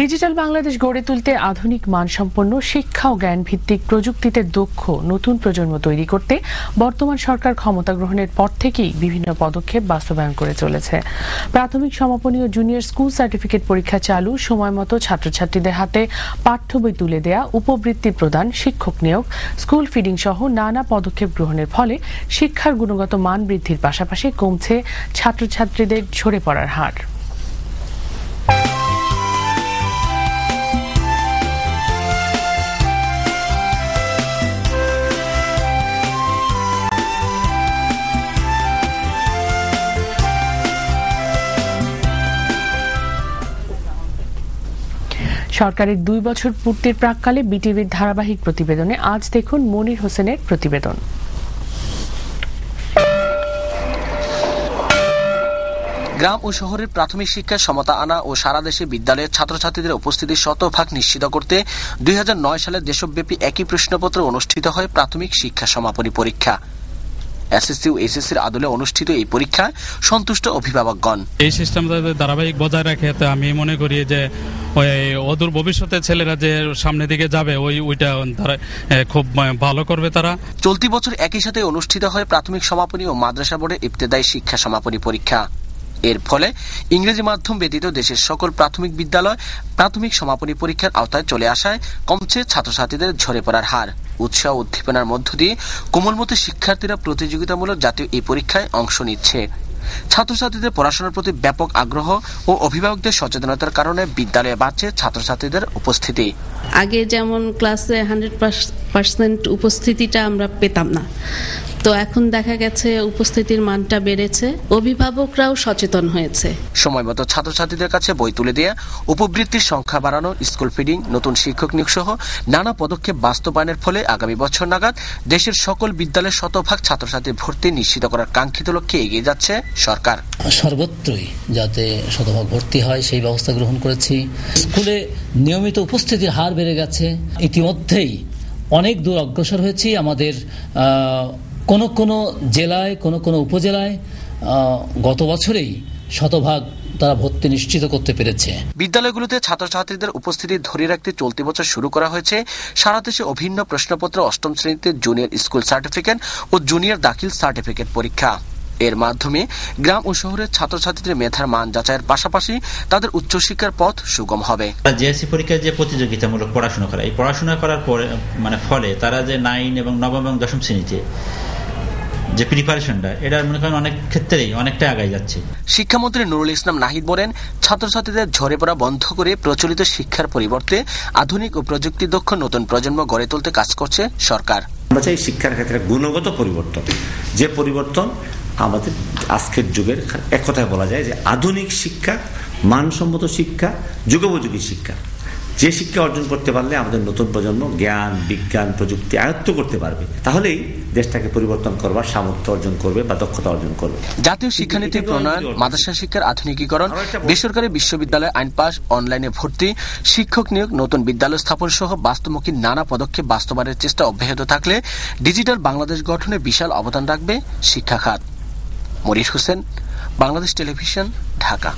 Digital Bangladesh গড়ে তুলতে আধুনিক মানসম্পন্ন শিক্ষা ও জ্ঞান ভিত্তিক প্রযুক্তিতে দক্ষ নতুন প্রজন্ম তৈরি করতে বর্তমান সরকার ক্ষমতা গ্রহণের পর থেকেই বিভিন্ন পদক্ষেপ বাস্তবায়ন করে চলেছে। প্রাথমিক সমাপনী ও জুনিয়র স্কুল সার্টিফিকেট পরীক্ষা চালু, সময়মতো ছাত্রছাত্রীদের হাতে পাঠ্য বই তুলে দেয়া, উপবৃত্তি প্রদান, শিক্ষক নিয়োগ, স্কুল ফিডিং সহ নানা পদক্ষেপ গ্রহণের ফলে শিক্ষার গুণগত মান বৃদ্ধির পাশাপাশি কমছে ছাত্রছাত্রীদের ঝরে পড়ার হার। সরকারের 2 বছর পূর্তির প্রাক্কালে বিটিভির ধারাবাহিক প্রতিবেদনে আজ দেখুন মনির হোসেনের প্রতিবেদন। গ্রাম ও শহরের প্রাথমিক শিক্ষার সমতা আনা ও সারা দেশে বিদ্যালয়ের ছাত্রছাত্রীদের উপস্থিতি শতভাগ নিশ্চিত করতে 2009 সালে দেশব্যাপী একই প্রশ্নপত্র অনুষ্ঠিত হয় প্রাথমিক শিক্ষা সমাপনী পরীক্ষা। এসএসসি ও এসএসসির আদলে অনুষ্ঠিত এই পরীক্ষায় সন্তুষ্ট অভিভাবকগণ। এই সিস্টেমটা ধারাবাহিক বজায় রাখে আমি মনে করি যে ওই অদূর ভবিষ্যতে ছেলেরা যে সামনের দিকে যাবে ওইটা খুব ভালো করবে তারা। চলতি বছর একই সাথে অনুষ্ঠিত হয় প্রাথমিক সমাপনী ও মাদ্রাসা বোর্ডের ইবতেদায়ী শিক্ষা সমাপনী পরীক্ষা। এর ফলে ইংরেজি মাধ্যম ব্যতীত দেশের সকল প্রাথমিক বিদ্যালয় প্রাথমিক সমাপনী পরীক্ষার আওতায় চলে আসায় কমছে ছাত্রছাত্রীদের ঝরে পড়ার হার। উৎসাহ উদ্দীপনার মধ্য দিয়ে কোমলমতি শিক্ষার্থীরা প্রতিযোগিতামূলক জাতীয় এই পরীক্ষায় অংশ নিচ্ছে। ছাত্রছাত্রীদের পড়াশোনার প্রতি ব্যাপক আগ্রহ ও অভিভাবকদের সচেতনতার কারণে বিদ্যালয়ে বাড়ছে ছাত্রছাত্রীদের উপস্থিতি। আগে যেমন ক্লাসে 100% উপস্থিতিটা আমরা পেতাম না, তো এখন দেখা গেছে উপস্থিতির মানটা বেড়েছে, অভিভাবকরাও সচেতন হয়েছে। সময় মতো ছাত্রছাত্রীদের কাছে বই তুলে দেয়া, উপবৃত্তির সংখ্যা বাড়ানো, স্কুল ফিডিং, নতুন শিক্ষক নিয়োগ সহ নানা পদক্ষেপ বাস্তবায়নের ফলে আগামী বছর নাগাদ দেশের সকল বিদ্যালয়ে শতভাগ ছাত্রছাত্রী ভর্তি নিশ্চিত করার কাঙ্ক্ষিত লক্ষ্যে এগিয়ে যাচ্ছে সরকার। সর্বত্রই যাতে শতভাগ ভর্তি হয় সেই ব্যবস্থা গ্রহণ করেছি। স্কুলে নিয়মিত উপস্থিতির হার বেড়ে গেছে। ইতিমধ্যেই অনেক দূর অগ্রসর হয়েছি। আমাদের কোন জেলায় কোন উপজেলায় গত বছরেই শতভাগ তারা ভর্তি নিশ্চিত করতে পেরেছে। বিদ্যালয়গুলোতে ছাত্রছাত্রীদের উপস্থিতি ধরে রাখতে চলতি বছর শুরু করা হয়েছে সারা দেশে অভিন্ন প্রশ্নপত্র 8ম শ্রেণীতে জুনিয়র স্কুল সার্টিফিকেট ও জুনিয়র দাখিল সার্টিফিকেট পরীক্ষা। এর মাধ্যমে গ্রাম ও শহরের ছাত্রছাত্রীদের মেধার মান যাচাইয়ের পাশাপাশি তাদের উচ্চশিক্ষার পথ সুগম হবে। জেএসসি পরীক্ষায় যে প্রতিযোগিতামূলক পড়াশোনা করা, এই পড়াশোনা করার পরে ফলে তারা যে 9 এবং 9ম এবং 10ম শ্রেণীতে যে প্রিপারেশনটা, এটা মনে করেন অনেক ক্ষেত্রেই অনেকটা আগায় যাচ্ছে। শিক্ষামন্ত্রী নুরুল ইসলাম নাহিদ বলেন, ছাত্রছাত্রীদের ঝরে পড়া বন্ধ করে প্রচলিত শিক্ষার পরিবর্তে আধুনিক ও প্রযুক্তি দক্ষ নতুন প্রজন্ম গড়ে তুলতে কাজ করছে সরকার। আমরা চাই শিক্ষার ক্ষেত্রে গুণগত পরিবর্তন, যে পরিবর্তন আমাদের আজকের যুগের এক কথায় বলা যায় যে আধুনিক শিক্ষা, মানসম্মত শিক্ষা, যুগোপযোগী শিক্ষা। যে শিক্ষা অর্জন করতে পারলে আমাদের নতুন প্রজন্ম জ্ঞান, বিজ্ঞান, প্রযুক্তি আয়ত্ত করতে পারবে, তাহলেই দেশটাকে পরিবর্তন করবার সামর্থ্য অর্জন করবে বা দক্ষতা অর্জন করবে। জাতীয় শিক্ষানীতি প্রণয়ন, মাদ্রাসা শিক্ষার আধুনিকীকরণ, বেসরকারি বিশ্ববিদ্যালয় আইন পাস, অনলাইনে ভর্তি, শিক্ষক নিয়োগ, নতুন বিদ্যালয় স্থাপন সহ বাস্তবমুখী নানা পদক্ষেপ বাস্তবায়নের চেষ্টা অব্যাহত থাকলে ডিজিটাল বাংলাদেশ গঠনে বিশাল অবদান রাখবে শিক্ষা খাত। মনির হোসেন, বাংলাদেশ টেলিভিশন, ঢাকা।